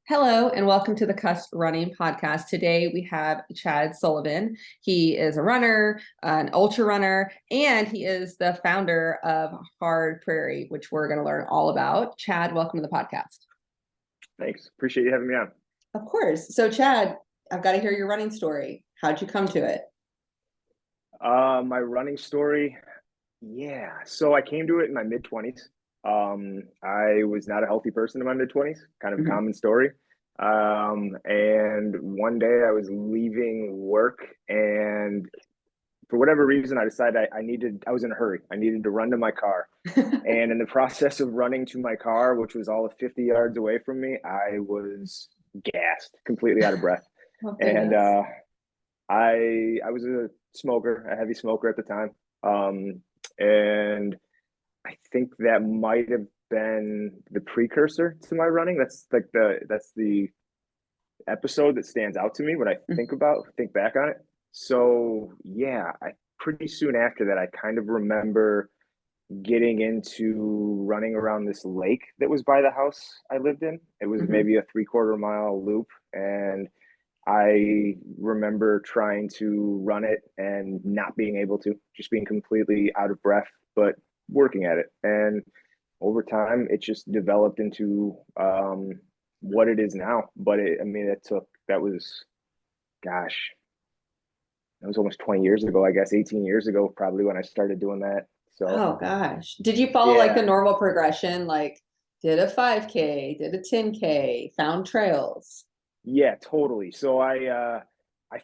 Hello and welcome to the Cuss Running Podcast. Today we have Chad Sullivan. He is a runner, an ultra runner, and he is the founder of Hard Prairie, which we're going to learn all about. Chad, welcome to the podcast. Thanks. Appreciate you having me on. Of course. So Chad, I've got to hear your running story. How'd you come to it? My running story. Yeah. So I came to it in my mid-20s. I was not a healthy person in my mid-20s, kind of a common story. And one day I was leaving work and for whatever reason, I decided I was in a hurry. I needed to run to my car. And in the process of running to my car, which was all of 50 yards away from me, I was gassed, completely out of breath. Oh, And goodness. I was a smoker, a heavy smoker at the time. And I think that might have been the precursor to my running. That's the episode that stands out to me when I think back on it. So yeah, I pretty soon after that, I kind of remember getting into running around this lake that was by the house I lived in. It was maybe a 3/4 mile loop, and I remember trying to run it and not being able to, just being completely out of breath, but working at it. And over time, it just developed into what it is now. But gosh, that was almost 20 years ago, I guess, 18 years ago, probably when I started doing that. So, Oh gosh. Did you follow like the yeah, normal progression? Like did a 5K, did a 10K, found trails? yeah, totally. So I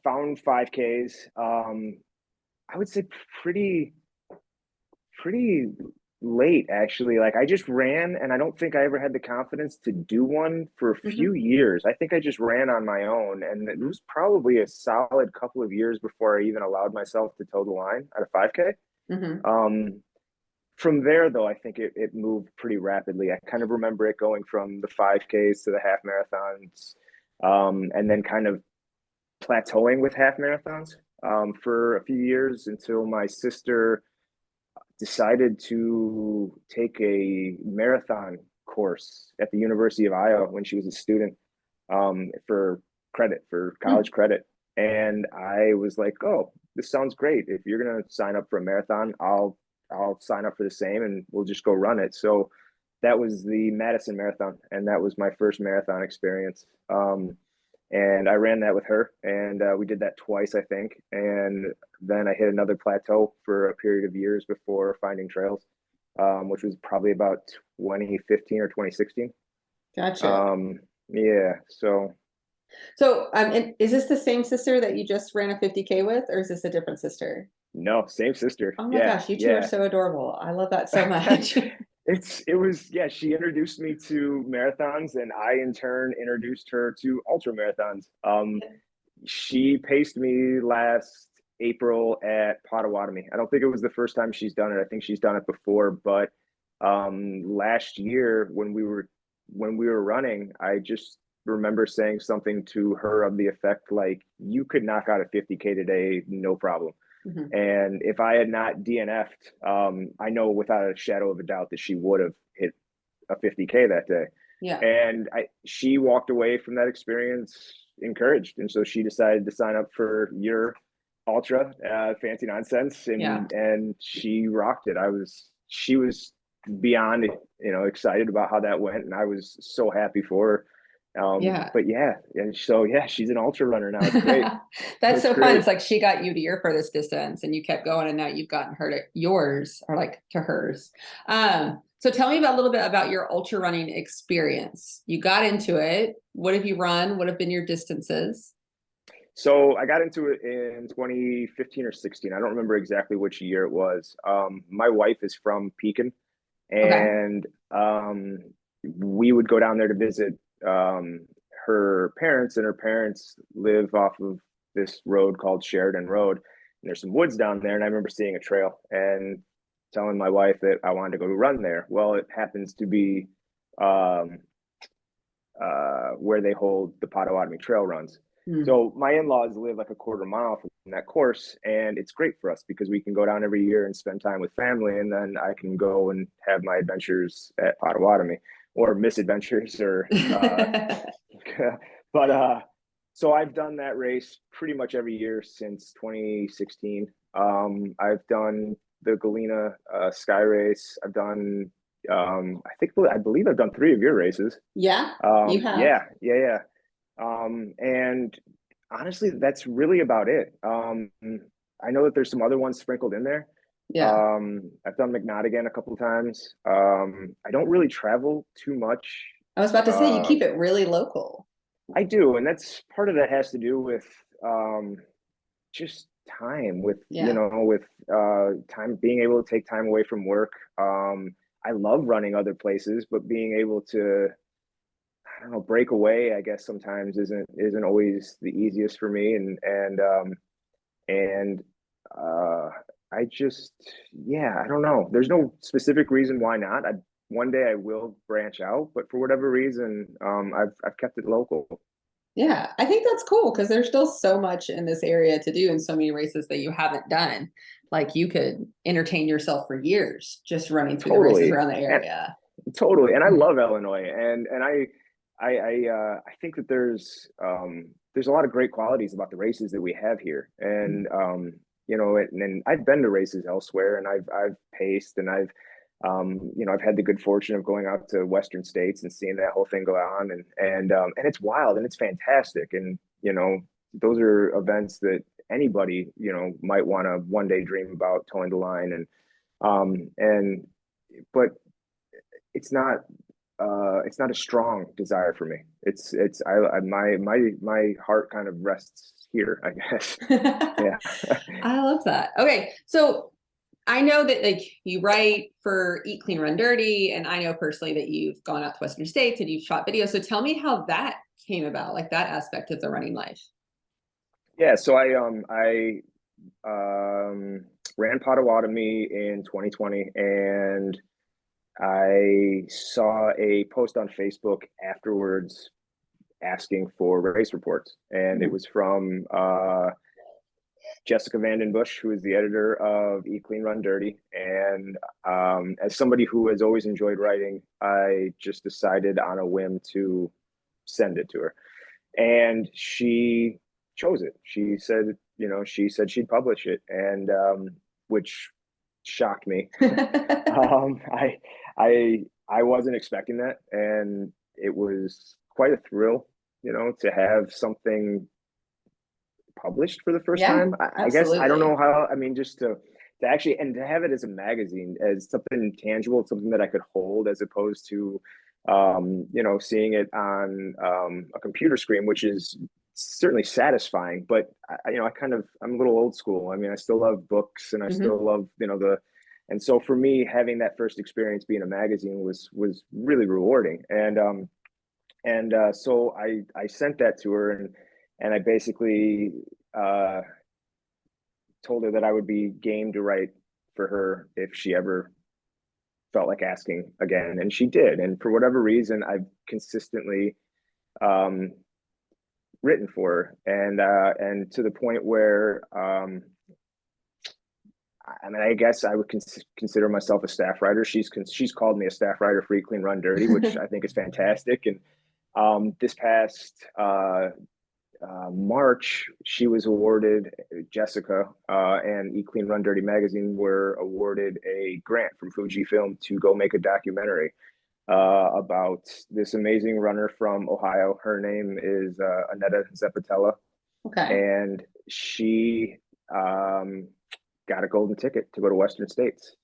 found 5Ks. I would say pretty pretty late actually. Like I just ran and I don't think I ever had the confidence to do one for a few years. I think I just ran on my own and it was probably a solid couple of years before I even allowed myself to toe the line at a 5K. Mm-hmm. Um from there though, I think it moved pretty rapidly. I kind of remember it going from the 5Ks to the half marathons, and then kind of plateauing with half marathons for a few years until my sister decided to take a marathon course at the University of Iowa when she was a student, for college credit. And I was like, oh, this sounds great. If you're gonna sign up for a marathon, I'll sign up for the same and we'll just go run it. So that was the Madison Marathon, and that was my first marathon experience. And I ran that with her, and we did that twice, I think. And then I hit another plateau for a period of years before finding trails, which was probably about 2015 or 2016. Gotcha. Um, yeah, so So, and is this the same sister that you just ran a 50K with, or is this a different sister? no, same sister. Oh my Yeah, gosh, you two are yeah. so adorable. I love that so much. It was, yeah, she introduced me to marathons and I in turn introduced her to ultra marathons. She paced me last April at Potawatomi. I don't think it was the first time she's done it. I think she's done it before, but last year when we were running, I just remember saying something to her of the effect like, you could knock out a 50K today, no problem. Mhm. And if I had not DNF'd, I know without a shadow of a doubt that she would have hit a 50K that day. Yeah. And she walked away from that experience encouraged, and so she decided to sign up for your ultra, fancy nonsense, Yeah. and she rocked it. She was beyond excited about how that went, and I was so happy for her. Yeah. But yeah, and so yeah, she's an ultra runner now. It's great. That's It's so fun. great. It's like she got you to your furthest distance and you kept going and now you've gotten her to yours or like to hers. So tell me about a little bit about your ultra running experience. You got into it. What have you run? What have been your distances? So I got into it in 2015 or 16. I don't remember exactly which year it was. My wife is from Pekin, Okay. and we would go down there to visit her parents, and her parents live off of this road called Sheridan Road. And there's some woods down there, and I remember seeing a trail and telling my wife that I wanted to go run there. Well, it happens to be um, where they hold the Potawatomi trail runs. Hmm. So my in-laws live like a 1/4 mile from that course, and it's great for us because we can go down every year and spend time with family, and then I can go and have my adventures at Potawatomi or misadventures or But so I've done that race pretty much every year since 2016. I've done the Galena Sky Race. I've done I believe I've done 3 of your races. Yeah, you have. Yeah. And honestly, that's really about it. I know that there's some other ones sprinkled in there. Yeah. I've done McNaughton a couple of times. I don't really travel too much. I was about to say you Uh, keep it really local. I do, and that's part of that has to do with just time, with Yeah. with time, being able to take time away from work. I love running other places, but being able to, I don't know, break away, I guess sometimes isn't always the easiest for me, and uh I just, yeah, I don't know. There's no specific reason why not. One day I will branch out, but for whatever reason, I've kept it local. Yeah, I think that's cool because there's still so much in this area to do and so many races that you haven't done. Like you could entertain yourself for years just running through the races Totally. around the And area. totally. And I Mhm. love Illinois, and I think that there's a lot of great qualities about the races that we have here. And and I've been to races elsewhere, and I've paced, and I've had the good fortune of going out to Western states and seeing that whole thing go on, and it's wild and it's fantastic. And those are events that anybody might want to one day dream about towing the line. And but it's not a strong desire for me. It's I my heart kind of rests here, I guess. Yeah. I love that. Okay, so I know that like you write for Eat Clean Run Dirty, and I know personally that you've gone out to Western states and you've shot videos. So tell me how that came about, like that aspect of the running life. Yeah, so I ran Potawatomi in 2020, and I saw a post on Facebook afterwards asking for race reports, and it Mhm. was from Jessica Vanden Bush, who is the editor of Eat Clean Run Dirty. And as somebody who has always enjoyed writing, I just decided on a whim to send it to her. And she chose it. She said she'd publish it, and which shocked me. um, I, I wasn't expecting that, and it was quite a thrill, to have something published for the first Yeah, time. I guess I don't know absolutely. how. I mean, just to actually, and to have it as a magazine, as something tangible, something that I could hold, as opposed to seeing it on a computer screen, which is certainly satisfying. But I'm a little old school. I mean, I still love books, and I Hmm. still love and so for me, having that first experience being a magazine was really rewarding. And so I sent that to her, and I basically uh, told her that I would be game to write for her if she ever felt like asking again, and she did. And for whatever reason, I've consistently um, written for her, and to the point where I mean, I guess I would consider myself a staff writer. She's called me a staff writer for Eat Clean Run Dirty, which I think is fantastic. And this past March, she was awarded, Jessica and Eat Clean Run Dirty magazine were awarded a grant from Fujifilm to go make a documentary about this amazing runner from Ohio. Her name is Annetta Zepatella, Okay. and she got a golden ticket to go to Western States.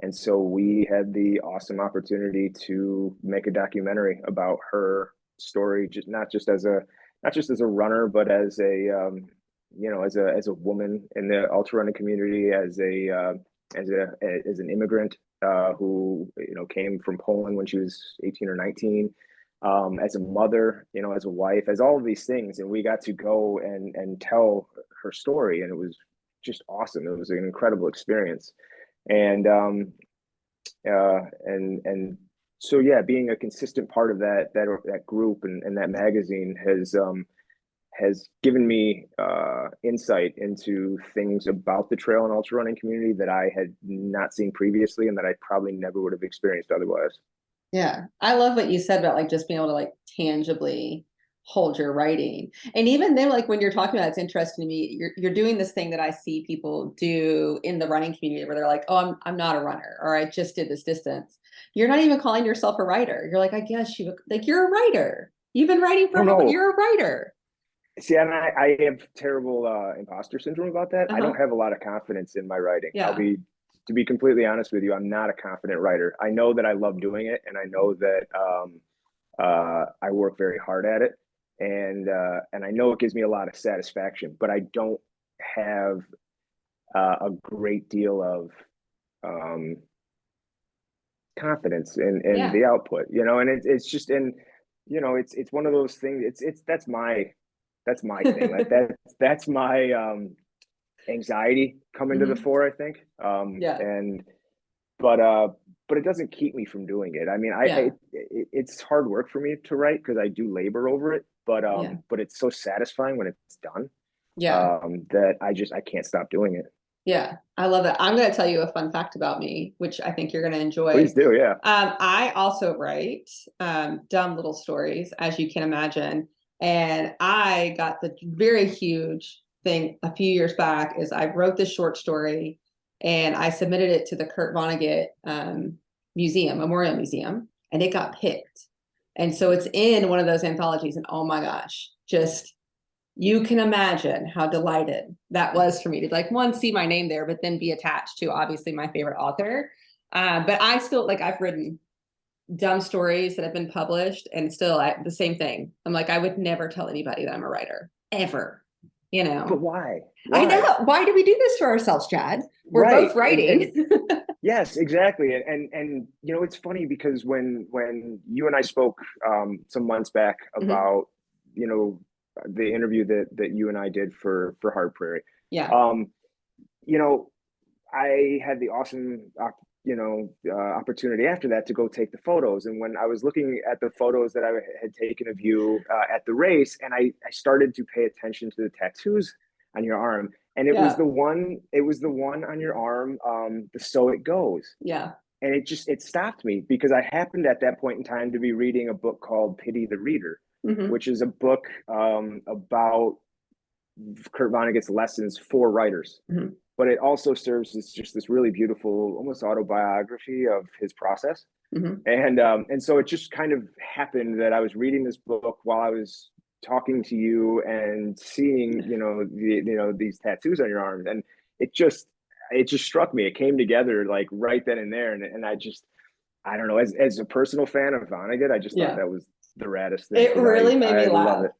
And so we had the awesome opportunity to make a documentary about her story, just not just as a runner, but as as a woman in the ultra running community, as an immigrant who came from Poland when she was 18 or 19, as a mother, as a wife, as all of these things. And we got to go and tell her story, and it was just awesome. It was an incredible experience. And and so yeah, being a consistent part of that group and that magazine has given me insight into things about the trail and ultra running community that I had not seen previously, and that I probably never would have experienced otherwise. Yeah. I love what you said about like just being able to like tangibly hold your writing. And even then, like when you're talking about, it's interesting to me, you're doing this thing that I see people do in the running community where they're like, oh, I'm not a runner, or I just did this distance. You're not even calling yourself a writer. You're like, I guess you're a writer. You've been writing for Oh how, no. you're a writer. See, and I have terrible imposter syndrome about that. I Uh-huh. don't have a lot of confidence in my writing. Yeah. To be completely honest with you, I'm not a confident writer. I know that I love doing it, and I know that I work very hard at it, and I know it gives me a lot of satisfaction. But I don't have a great deal of confidence in Yeah. the output, and it's just it's one of those things. It's that's my thing. Like that's my anxiety coming to the Mm-hmm. fore, I think. Yeah. And but it doesn't keep me from doing it. I mean, Yeah. it's hard work for me to write because I do labor over it, Yeah. but it's so satisfying when it's done, Yeah. that I can't stop doing it. Yeah. I love it. I'm going to tell you a fun fact about me, which I think you're going to enjoy. Please do, yeah. I also write dumb little stories, as you can imagine. And I got the very huge thing a few years back is I wrote this short story and I submitted it to the Kurt Vonnegut Museum, Memorial Museum, and it got picked. And so it's in one of those anthologies. And oh my gosh, just you can imagine how delighted that was for me to like one, see my name there, but then be attached to obviously my favorite author. But I still like I've written dumb stories that have been published, and still the same thing. I'm like, I would never tell anybody that I'm a writer ever. You But know, why? I Why? know. Why do we do this to ourselves, Chad? We're Right. both writing. Yes, exactly. And it's funny because when you and I spoke some months back Mhm. about, the interview that you and I did for Hard Prairie, Yeah. um, you know, I had the awesome opportunity after that to go take the photos. And when I was looking at the photos that I had taken of you at the race, and I started to pay attention to the tattoos on your arm, and Yeah. it was the one on your arm, the So It Goes. Yeah. And it stopped me because I happened at that point in time to be reading a book called Pity the Reader, Hmm. which is a book about Kurt Vonnegut's lessons for writers, Hmm. but it also serves as just this really beautiful, almost autobiography of his process. Hmm. And so it just kind of happened that I was reading this book while I was talking to you and seeing, these tattoos on your arms, and it just struck me. It came together like right then and there, and I don't know, as a personal fan of Vonnegut, I just thought Yeah. that was the raddest thing It because really made I me love laugh. it.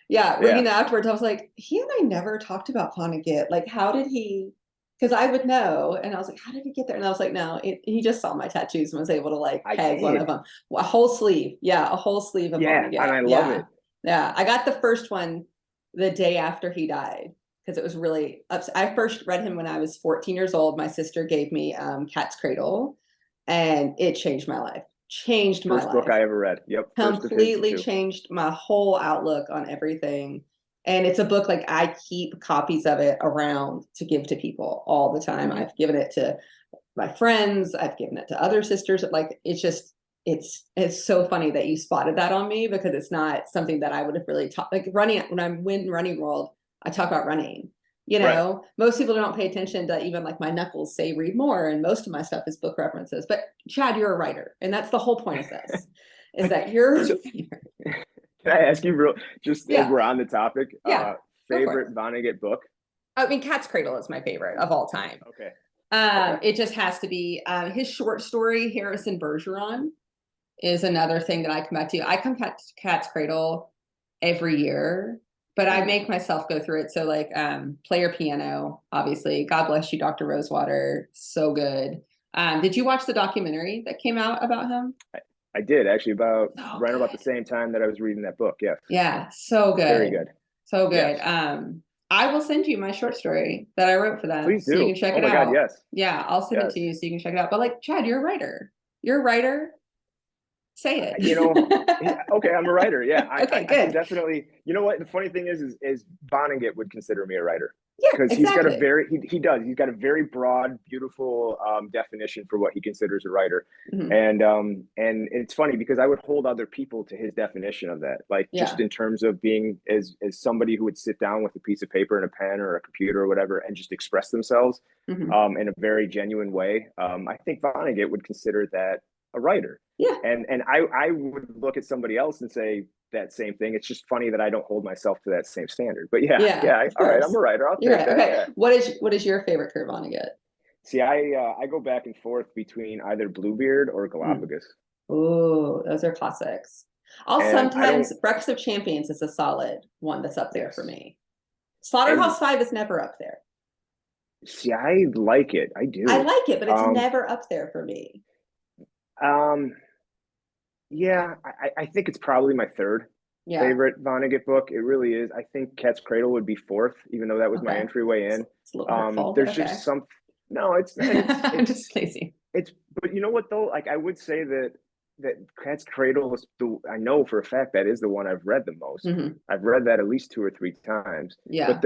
Yeah, reading Yeah, that afterwards, I was like, he and I never talked about Vonnegut. Like, how did he? Because I would know, and I was like, how did he get there? And I was like, no, he just saw my tattoos and was able to like I peg one of did. them, a whole sleeve. Yeah, a whole sleeve of Yeah, and Vonnegut. I love Yeah, it. yeah. I got the first one the day after he died because it was really upset. I first read him when I was 14 years old. My sister gave me Cat's Cradle, and it changed my life. Changed my First book life, I ever read. Yep, first of his completely too. changed my whole outlook on everything. And it's a book like I keep copies of it around to give to people all the time. Mm-hmm. I've given it to my friends, I've given it to other sisters. Like it's just it's so funny that you spotted that on me because it's not something that I would have really taught. Like running, when I'm in running world, I talk about running. Right. Most people don't pay attention to even like my knuckles say read more, and most of my stuff is book references. But Chad, you're a writer, and that's the whole point of this, is that you're So can I ask you real, just as yeah, we're on the topic, yeah, go for it. favorite Vonnegut book? I mean, Cat's Cradle is my favorite of all time. Okay. Okay. It just has to be his short story, Harrison Bergeron, is another thing that I come back to. I come back to Cat's Cradle every year, but I Mm. make myself go through it. So like Player Piano, obviously. God bless you, Dr. Rosewater. So good. Did you watch the documentary that came out about him? I, I did actually about So right about the good. same time that I was reading that book. Yes. Yeah, so Very good. good. So good. Yes. I will send you my short story that I wrote for them Please so you do. can check Oh it my God. out. Yes. Yeah, I'll send it Yes. to you so you can check it out. But like, Chad, you're a writer. You're a writer. Say You know, it. okay, I'm a writer. Yeah, Okay, I can good. definitely. You know what? The funny thing is Vonnegut would consider me a writer. Yeah, because he's got a exactly. very he's got a very broad, beautiful definition for what he considers a writer. Mhm. And it's funny because I would hold other people to his definition of that, like just Yeah. in terms of being as somebody who would sit down with a piece of paper and a pen or a computer or whatever and just express themselves Mhm. in a very genuine way. I think Vonnegut would consider that a writer. Yeah. And I would look at somebody else and say that same thing. It's just funny that I don't hold myself to that same standard. But yeah, Yeah, of all right, I'm course. a writer. I'll You're take right. that. Okay. Yeah. What is your favorite Kurt Vonnegut? See, I go back and forth between either Bluebeard or Mm. Galapagos, Oh, those are classics. I'll and I don't. sometimes Breakfast of Champions is a solid one that's up there for Yes, me. and Slaughterhouse-Five is never up there. see, I like it. I I do. like it, but it's Um, never up there for me. um, yeah, I think it's probably my third Yeah. favorite Vonnegut book. It really is. I think Cat's Cradle would be fourth, even though that was my Okay. entryway in. It's a little hurtful, but There's okay. just some. No, it's I'm just lazy. it's. But you know what though? Like I would say that Cat's Cradle is I know for a fact that is the one I've read the most. Hmm. I've read that at least 2 or 3 times. Yeah. But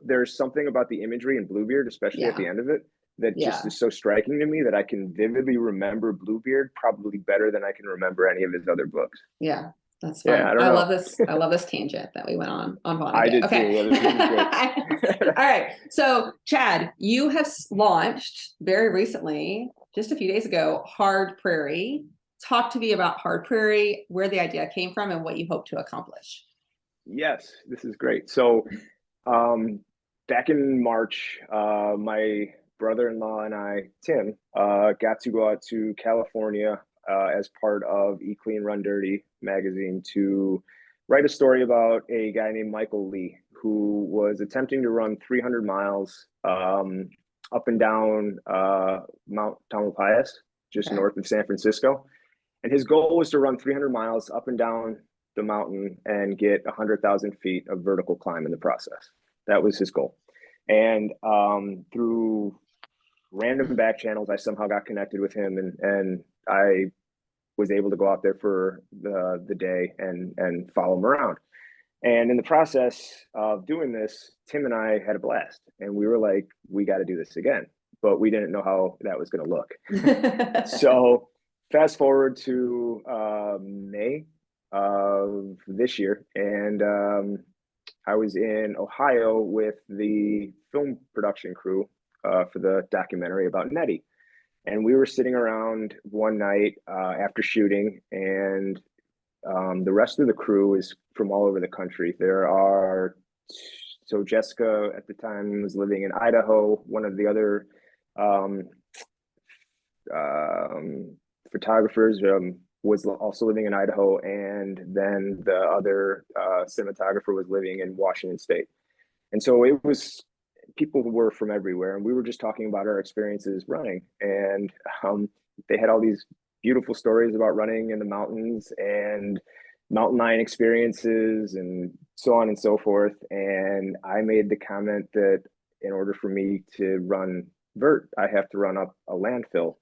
there's something about the imagery in Bluebeard, especially at Yeah. the end of it, that just Yeah. is so striking to me that I can vividly remember Bluebeard probably better than I can remember any of his other books. Yeah. That's Yeah, fun. I don't I know. love this. I love this tangent that we went on I Vonnegut. did too. Okay. Yeah, this is great. All right. So, Chad, you have launched very recently, just a few days ago, Hard Prairie. Talk to me about Hard Prairie, where the idea came from, and what you hope to accomplish. Yes, this is great. So, um, back in March, my brother-in-law and I, Tim, got to go out to California as part of E Clean Run Dirty magazine to write a story about a guy named Michael Lee who was attempting to run 300 miles up and down Mount Tamalpais, just Okay. north of San Francisco. And his goal was to run 300 miles up and down the mountain and get 100,000 feet of vertical climb in the process. That was his goal. And through random back channels, I somehow got connected with him, and I was able to go out there for the day and follow him around. And in the process of doing this, Tim and I had a blast, and we were like, we got to do this again, but we didn't know how that was going to look. So fast forward to May of this year, and I was in Ohio with the film production crew for the documentary about Nettie. And we were sitting around one night after shooting, and the rest of the crew is from all over the country. So Jessica at the time was living in Idaho. One of the other um, um, photographers was also living in Idaho, and then the other cinematographer was living in Washington State. And so it was people who were from everywhere, and we were just talking about our experiences running, and they had all these beautiful stories about running in the mountains and mountain lion experiences and so on and so forth. And I made the comment that in order for me to run vert, I have to run up a landfill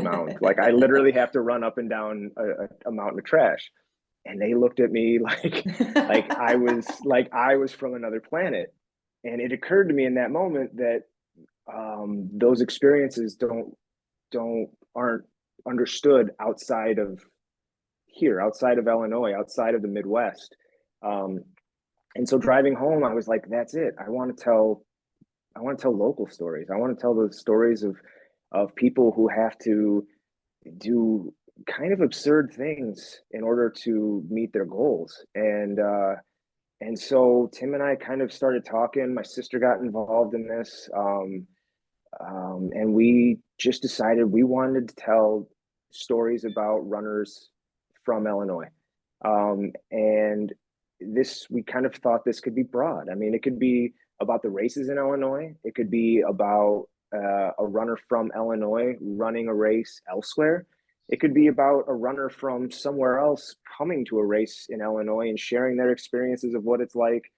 mound. Like I literally have to run up and down a mountain of trash. And they looked at me like I was from another planet. And it occurred to me in that moment that those experiences aren't understood outside of here, outside of Illinois, outside of the Midwest. Um, and so driving home, I was like, that's it. I want to tell local stories. I want to tell the stories of people who have to do kind of absurd things in order to meet their goals. And so Tim and I kind of started talking. My sister got involved in this, and we just decided we wanted to tell stories about runners from Illinois. And this, we kind of thought this could be broad. I mean, it could be about the races in Illinois. It could be about a runner from Illinois running a race elsewhere. It could be about a runner from somewhere else coming to a race in Illinois and sharing their experiences of what it's like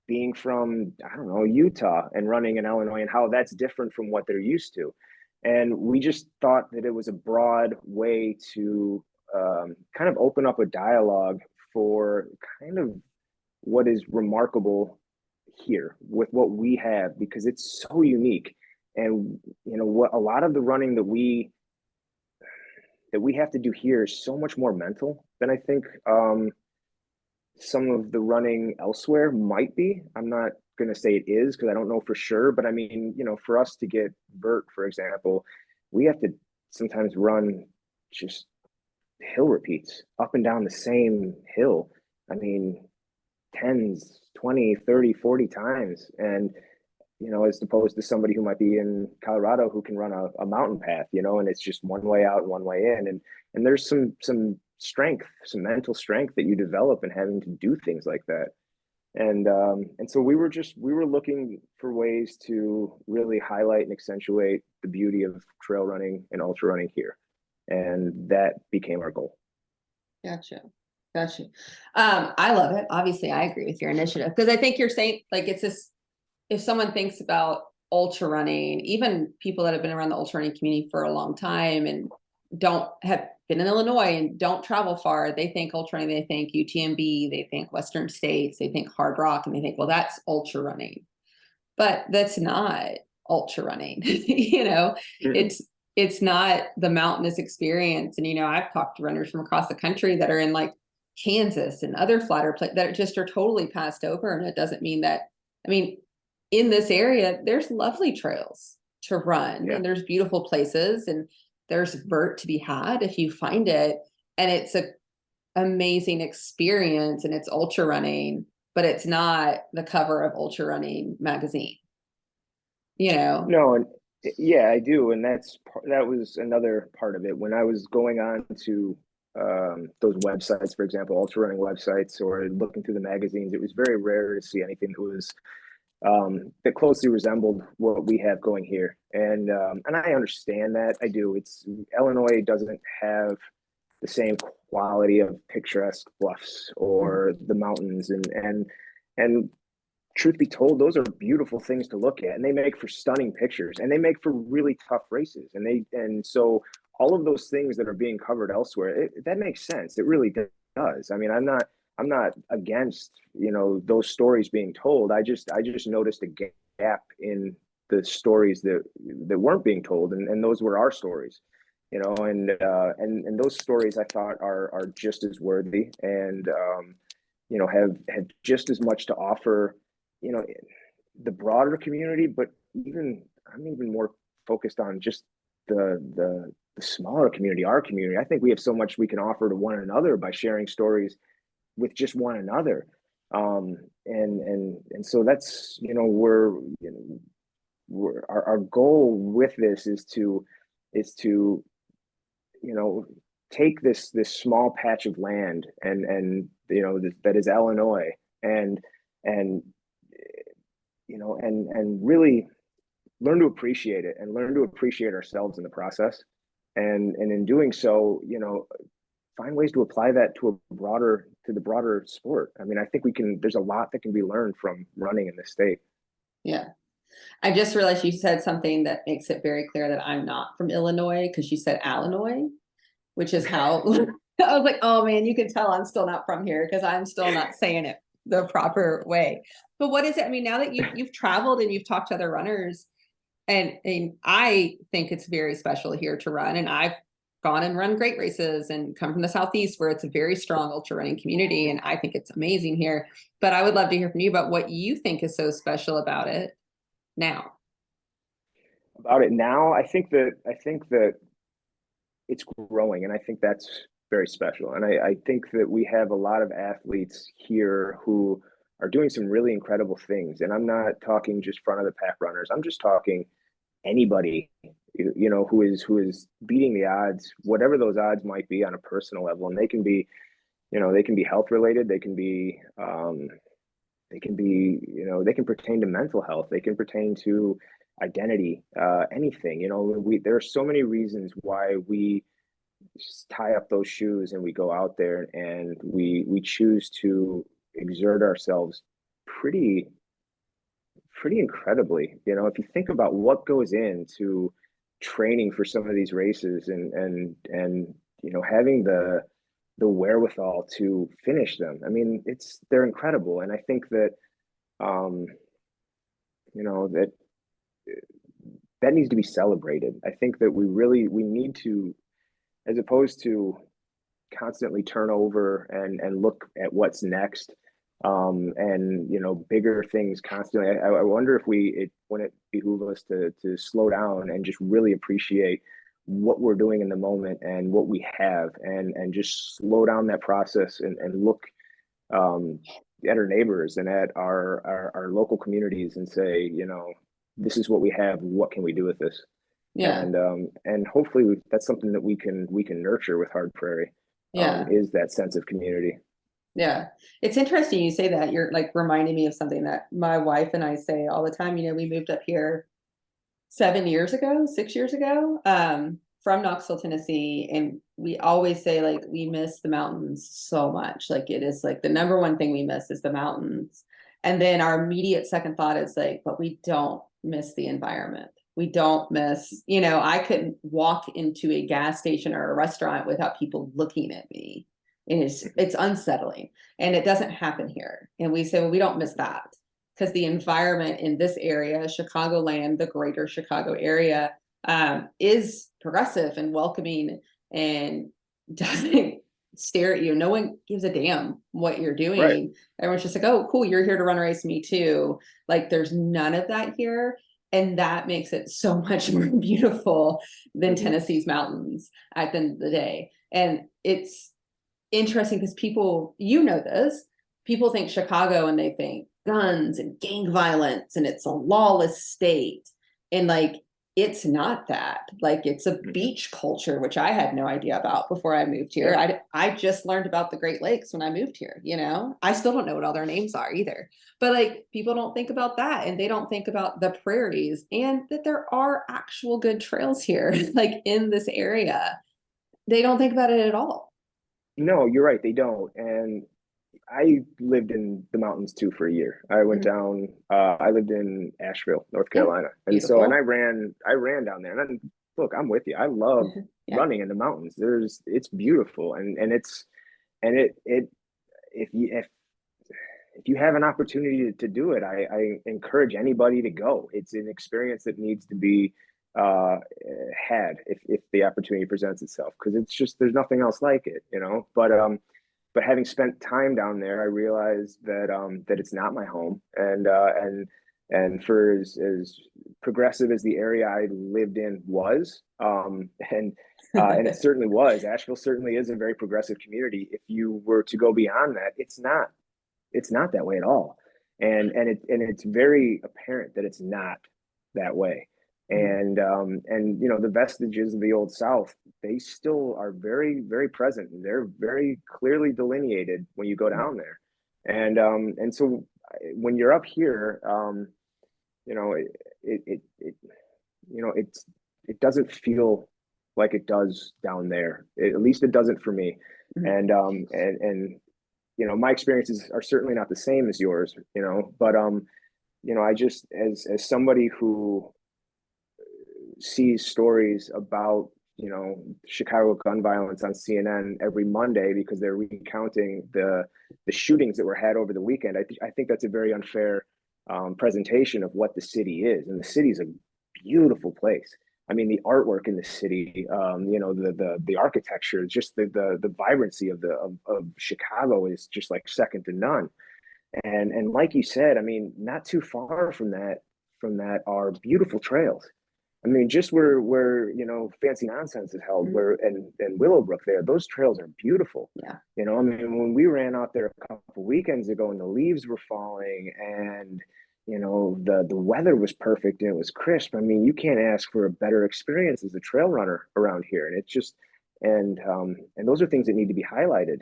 being from, I don't know, Utah and running in Illinois and how that's different from what they're used to. And we just thought that it was a broad way to kind of open up a dialogue for kind of what is remarkable here with what we have, because it's so unique. And what a lot of the running that we have to do here is so much more mental than I think some of the running elsewhere might be. I'm not going to say it is because I don't know for sure, but I mean, for us to get vert, for example, we have to sometimes run just hill repeats up and down the same hill. I mean, tens, 20, 30, 40 times. And as opposed to somebody who might be in Colorado who can run a mountain path, and it's just one way out and one way in. And there's some strength, some mental strength that you develop in having to do things like that. And so we were looking for ways to really highlight and accentuate the beauty of trail running and ultra running here. And that became our goal. Gotcha. I love it. Obviously, I agree with your initiative, because I think you're saying, like, it's this, if someone thinks about ultra running, even people that have been around the ultra running community for a long time and don't have been in Illinois and don't travel far, they think ultra running, they think UTMB, they think Western States, they think Hard Rock, and they think, well, that's ultra running. But that's not ultra running. It's not the mountainous experience. And I've talked to runners from across the country that are in like Kansas and other flatter places that just are totally passed over. And it doesn't mean that, in this area, there's lovely trails to run, and there's beautiful places, and there's vert to be had if you find it. And it's an amazing experience, and it's ultra running, but it's not the cover of Ultra Running magazine. No, and yeah, I do. And that was another part of it. When I was going on to those websites, for example, ultra running websites, or looking through the magazines, it was very rare to see anything that was that closely resembled what we have going here. And I understand that. I do. Illinois doesn't have the same quality of picturesque bluffs or the mountains, and truth be told, those are beautiful things to look at, and they make for stunning pictures, and they make for really tough races. And so all of those things that are being covered elsewhere, that makes sense. It really does. I mean, I'm not against those stories being told. I just noticed a gap in the stories that weren't being told, and those were our stories, and those stories I thought are just as worthy, and have just as much to offer, the broader community. But I'm even more focused on just the smaller community, our community. I think we have so much we can offer to one another by sharing stories with just one another. And so that's, our goal with this is to take this small patch of land and that is Illinois, and really learn to appreciate it, and learn to appreciate ourselves in the process, and in doing so, find ways to apply that to the broader sport. I mean, I think there's a lot that can be learned from running in this state. Yeah. I just realized you said something that makes it very clear that I'm not from Illinois, because you said Illinois, which is how I was like, oh man, you can tell I'm still not from here, because I'm still not saying it the proper way. But what is it? I mean, now that you've traveled and you've talked to other runners, and I think it's very special here to run. And I've gone and run great races and come from the Southeast, where it's a very strong ultra running community. And I think it's amazing here. But I would love to hear from you about what you think is so special about it now. I think that it's growing, and I think that's very special. And I think that we have a lot of athletes here who are doing some really incredible things. And I'm not talking just front of the pack runners. I'm just talking anybody, who is beating the odds, whatever those odds might be on a personal level. And they can be health related. They can pertain to mental health. They can pertain to identity, anything. There are so many reasons why we tie up those shoes and we go out there and we choose to exert ourselves pretty incredibly. If you think about what goes into training for some of these races, and having the wherewithal to finish them, I mean, they're incredible. And I think that um, you know, that needs to be celebrated. I think that we need to, as opposed to constantly turn over and look at what's next, and bigger things constantly. I wonder if it wouldn't behoove us to slow down and just really appreciate what we're doing in the moment and what we have, and just slow down that process and look, at our neighbors and at our local communities and say, this is what we have. What can we do with this? Yeah. And hopefully that's something that we can nurture with Hard Prairie, Yeah. is that sense of community. Yeah. It's interesting you say that. You're like reminding me of something that my wife and I say all the time. We moved up here 6 years ago, from Knoxville, Tennessee. And we always say like we miss the mountains so much. Like it is like the number one thing we miss is the mountains. And then our immediate second thought is like, but we don't miss the environment. We don't miss, I couldn't walk into a gas station or a restaurant without people looking at me. And it's unsettling. And it doesn't happen here. And we say, well, we don't miss that, because the environment in this area, Chicagoland, the greater Chicago area, is progressive and welcoming and doesn't stare at you. No one gives a damn what you're doing. Right. Everyone's just like, oh, cool, you're here to run a race, me too. Like there's none of that here. And that makes it so much more beautiful than Tennessee's mountains at the end of the day. And it's interesting because people, this, people think Chicago and they think guns and gang violence and it's a lawless state. And like, it's not that. Like, it's a beach culture, which I had no idea about before I moved here. Yeah. I just learned about the Great Lakes when I moved here, I still don't know what all their names are either. But like, people don't think about that, and they don't think about the prairies and that there are actual good trails here, like in this area. They don't think about it at all. No, you're right. They don't. And I lived in the mountains too for a year. I went down. I lived in Asheville, North Carolina, and Beautiful. I ran down there. And look, I'm with you. I love running in the mountains. It's beautiful, and if you have an opportunity to do it, I encourage anybody to go. It's an experience that needs to be had if the opportunity presents itself, because it's just, there's nothing else like it, but having spent time down there, I realized that it's not my home, and for as progressive as the area I lived in was, and it certainly was. Asheville certainly is a very progressive community. If you were to go beyond that, it's not that way at all, and it's very apparent that it's not that way. And the vestiges of the Old South, they still are very, very present, and they're very clearly delineated when you go down there. And so when you're up here, it doesn't feel like it does down there. At least it doesn't for me. And my experiences are certainly not the same as yours, but I just, as somebody who sees stories about Chicago gun violence on CNN every Monday because they're recounting the shootings that were had over the weekend, I think that's a very unfair presentation of what the city is. And the city's a beautiful place. I mean, the artwork in the city, the architecture, just the vibrancy of Chicago is just like second to none. And like you said, I mean, not too far from that are beautiful trails. I mean, just where Fancy Nonsense is held, where and Willowbrook there, those trails are beautiful. Yeah. I mean, when we ran out there a couple weekends ago and the leaves were falling and the weather was perfect and it was crisp. I mean, you can't ask for a better experience as a trail runner around here. And it's just and those are things that need to be highlighted,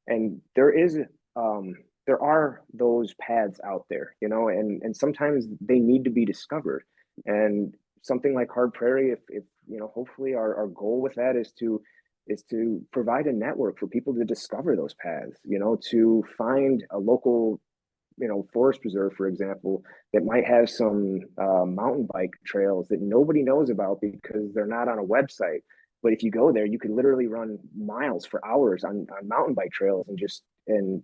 and there are those paths out there, and sometimes they need to be discovered. And something like Hard Prairie, if hopefully our goal with that is to provide a network for people to discover those paths, to find a local, forest preserve, for example, that might have some mountain bike trails that nobody knows about because they're not on a website. But if you go there, you can literally run miles for hours on mountain bike trails and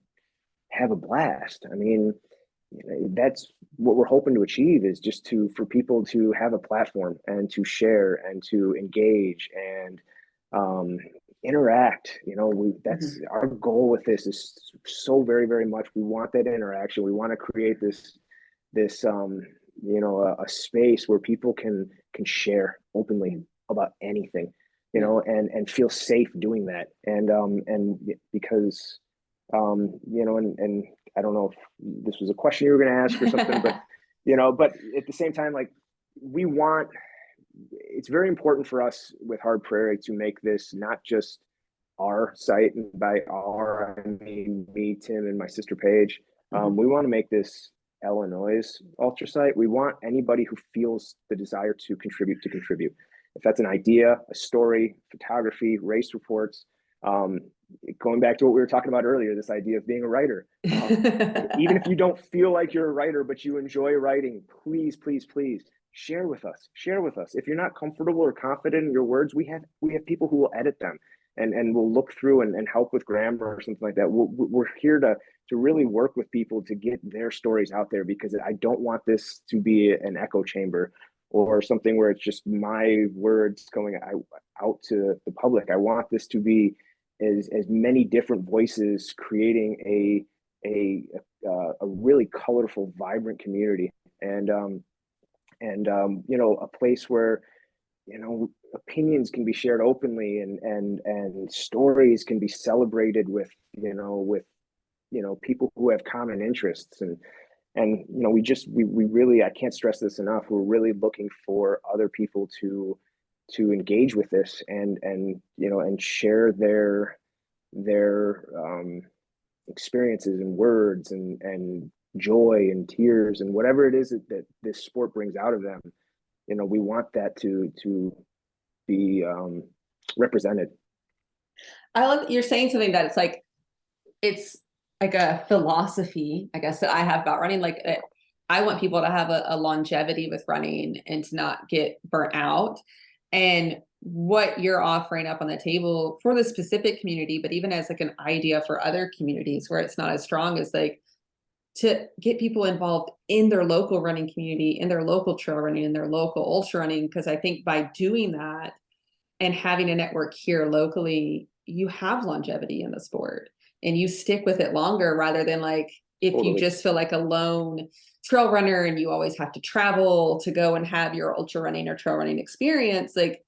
have a blast. I mean, that's what we're hoping to achieve, is just for people to have a platform and to share and to engage and interact. That's Mhm. our goal with this, is so very, very much. We want that interaction. We want to create this a space where people can share openly about anything, Yeah. and feel safe doing that. And because and I don't know if this was a question you were going to ask or something, but but at the same time, like, we want it's very important for us with Hard Prairie to make this not just our site, and by our I mean me, Tim, and my sister Paige. Mhm. We want to make this Illinois ultra site. We want anybody who feels the desire to contribute to contribute. If that's an idea, a story, photography, race reports, um, going back to what we were talking about earlier, this idea of being a writer. Even if you don't feel like you're a writer, but you enjoy writing, please, please, please share with us. Share with us. If you're not comfortable or confident in your words, we have people who will edit them, and we'll look through and help with grammar or something like that. We're here to really work with people to get their stories out there, because I don't want this to be an echo chamber or something where it's just my words going out to the public. I want this to be as many different voices creating a a really colorful, vibrant community, and a place where opinions can be shared openly, and stories can be celebrated with people who have common interests. And we really, I can't stress this enough, we're really looking for other people to engage with this, and share their experiences and words and joy and tears and whatever it is that this sport brings out of them. We want that to be represented. I love that you're saying something that it's like a philosophy, I guess, that I have about running. I want people to have a longevity with running and to not get burnt out. And what you're offering up on the table for the specific community, but even as like an idea for other communities where it's not as strong, as like to get people involved in their local running community, in their local trail running, in their local ultra running. Because I think by doing that and having a network here locally, you have longevity in the sport and you stick with it longer, rather than like if you Totally. just feel like a lone trail runner and you always have to travel to go and have your ultra running or trail running experience, like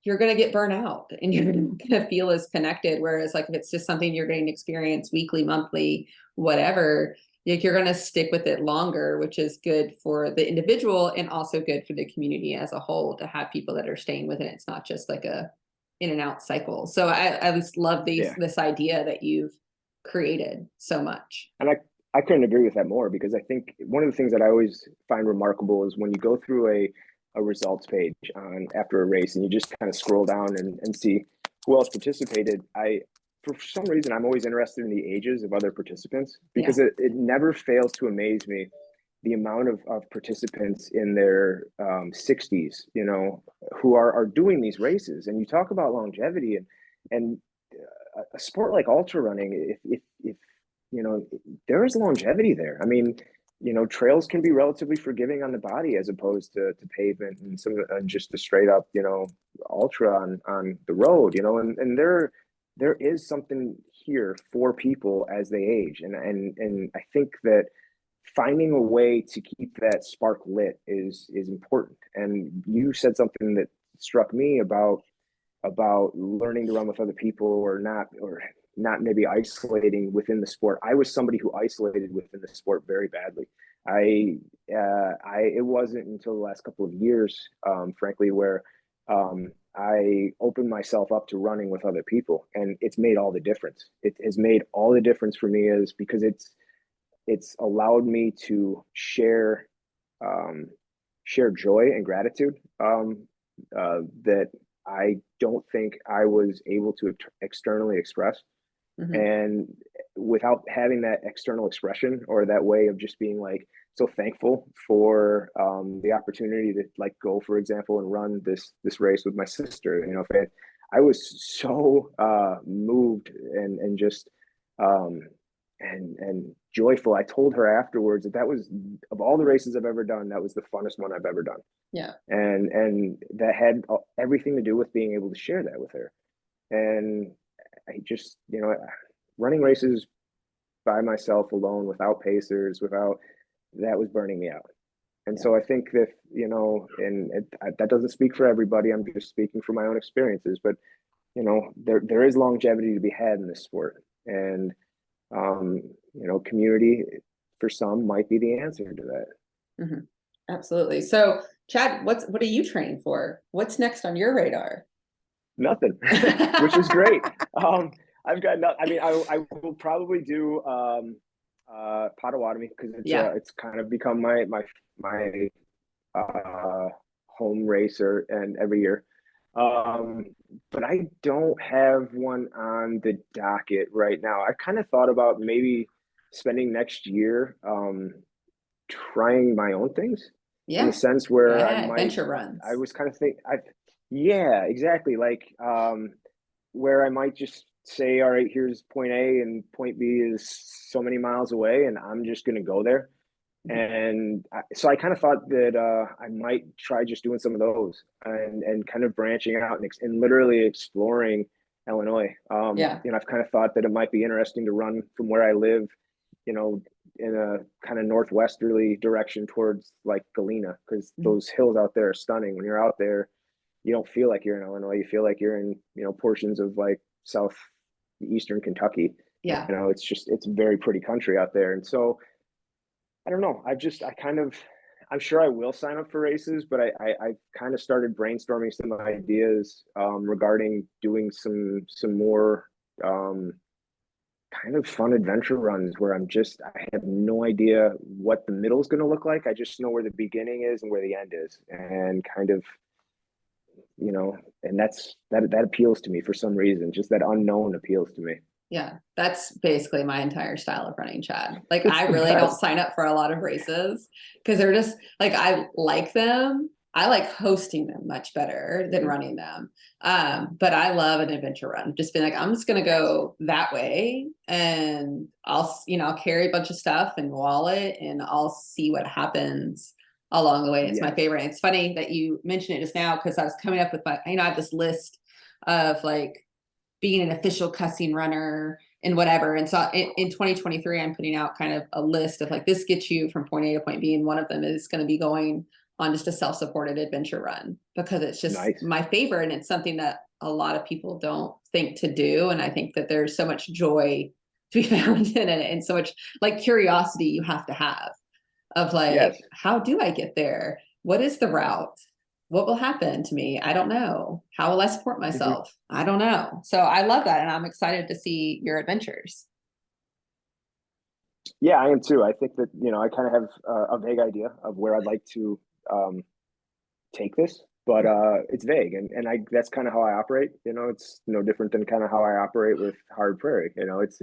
you're going to get burnt out and you're going to feel as connected. Whereas like if it's just something you're getting experience weekly, monthly, whatever, like you're going to stick with it longer, which is good for the individual and also good for the community as a whole, to have people that are staying with it. It's not just like a in and out cycle. So I just love Yeah. this idea that you've created so much. And I couldn't agree with that more, because I think one of the things that I always find remarkable is when you go through a results page on after a race, and you just kind of scroll down and see who else participated. For some reason, I'm always interested in the ages of other participants, Yeah. because it never fails to amaze me the amount of participants in their 60s, who are doing these races. And you talk about longevity, and a sport like ultra running, if there is longevity there. I mean, trails can be relatively forgiving on the body, as opposed to pavement and just a straight up, ultra on the road, and there is something here for people as they age. And I think that finding a way to keep that spark lit is important. And you said something that struck me about learning to run with other people, or not maybe isolating within the sport. I was somebody who isolated within the sport very badly. It wasn't until the last couple of years, frankly, where I opened myself up to running with other people, and it's made all the difference. It has made all the difference for me, is because it's allowed me to um, share joy and gratitude, that I don't think I was able to externally express. Mm-hmm. And without having that external expression, or that way of just being like so thankful for the opportunity to like go, for example, and run this race with my sister, I was so moved and just um, and joyful. I told her afterwards that was, of all the races I've ever done, that was the funnest one I've ever done. Yeah. And that had everything to do with being able to share that with her. And I just, running races by myself alone, without pacers, that was burning me out. And so I think that, that doesn't speak for everybody. I'm just speaking from my own experiences, but there is longevity to be had in this sport. And community for some might be the answer to that. Mm-hmm. Absolutely. So Chad, what are you training for? What's next on your radar? Nothing, which is great. I've got I mean, I will probably do Potawatomi, because it's kind of become my home racer and every year. But I don't have one on the docket right now. I kind of thought about maybe spending next year trying my own things, in the sense where I might adventure runs. I was kind of yeah, exactly. Like where I might just say, all right, here's point A and point B is so many miles away, and I'm just going to go there. And so I kind of thought that I might try just doing some of those and kind of branching out and literally exploring Illinois. I've kind of thought that it might be interesting to run from where I live, in a kind of northwesterly direction towards like Galena, because those hills out there are stunning. When you're out there, you don't feel like you're in Illinois. You feel like you're in, portions of like southeastern Kentucky. Yeah. It's very pretty country out there. And so I don't know. I'm sure I will sign up for races, but I kind of started brainstorming some ideas regarding doing some more kind of fun adventure runs where I have no idea what the middle is going to look like. I just know where the beginning is and where the end is, and kind of, and that appeals to me for some reason. Just that unknown appeals to me. Yeah, that's basically my entire style of running, Chad. Like, I really don't sign up for a lot of races because they're just like, I like them. I like hosting them much better than running them. But I love an adventure run. Just being like, I'm just going to go that way, and I'll carry a bunch of stuff and wallet, and I'll see what happens along the way. It's my favorite. And it's funny that you mentioned it just now, because I was coming up with I have this list of like being an official cussing runner and whatever. And so in 2023, I'm putting out kind of a list of like, this gets you from point A to point B. And one of them is going to be going on just a self-supported adventure run, because it's just my favorite. And it's something that a lot of people don't think to do. And I think that there's so much joy to be found in it, and so much like curiosity you have to have of like, how do I get there? What is the route? What will happen to me? I don't know. How will I support myself? I don't know. So I love that. And I'm excited to see your adventures. Yeah, I am too. I think that, I kind of have a vague idea of where I'd like to take this, but it's vague. And that's kind of how I operate. It's no different than kind of how I operate with Hard Prairie. It's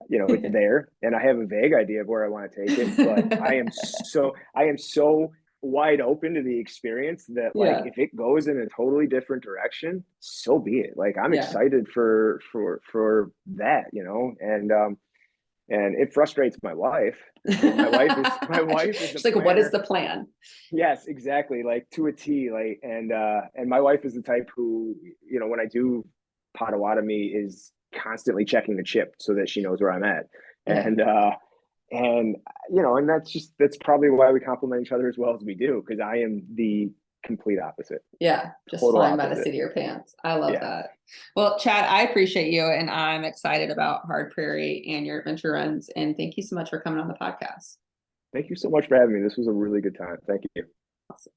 there, and I have a vague idea of where I want to take it, but I am so wide open to the experience that like if it goes in a totally different direction, so be it. Like I'm excited for that, and it frustrates my wife. My wife is she's like, what is the plan? Yes, exactly, like to a T. Like and my wife is the type who, when I do Potawatomi, is constantly checking the chip so that she knows where I'm at. And that's probably why we complement each other as well as we do, because I am the complete opposite. Yeah, just flying by the seat of your pants. I love that. Well, Chad, I appreciate you, and I'm excited about Hard Prairie and your adventure runs. And thank you so much for coming on the podcast. Thank you so much for having me. This was a really good time. Thank you. Awesome.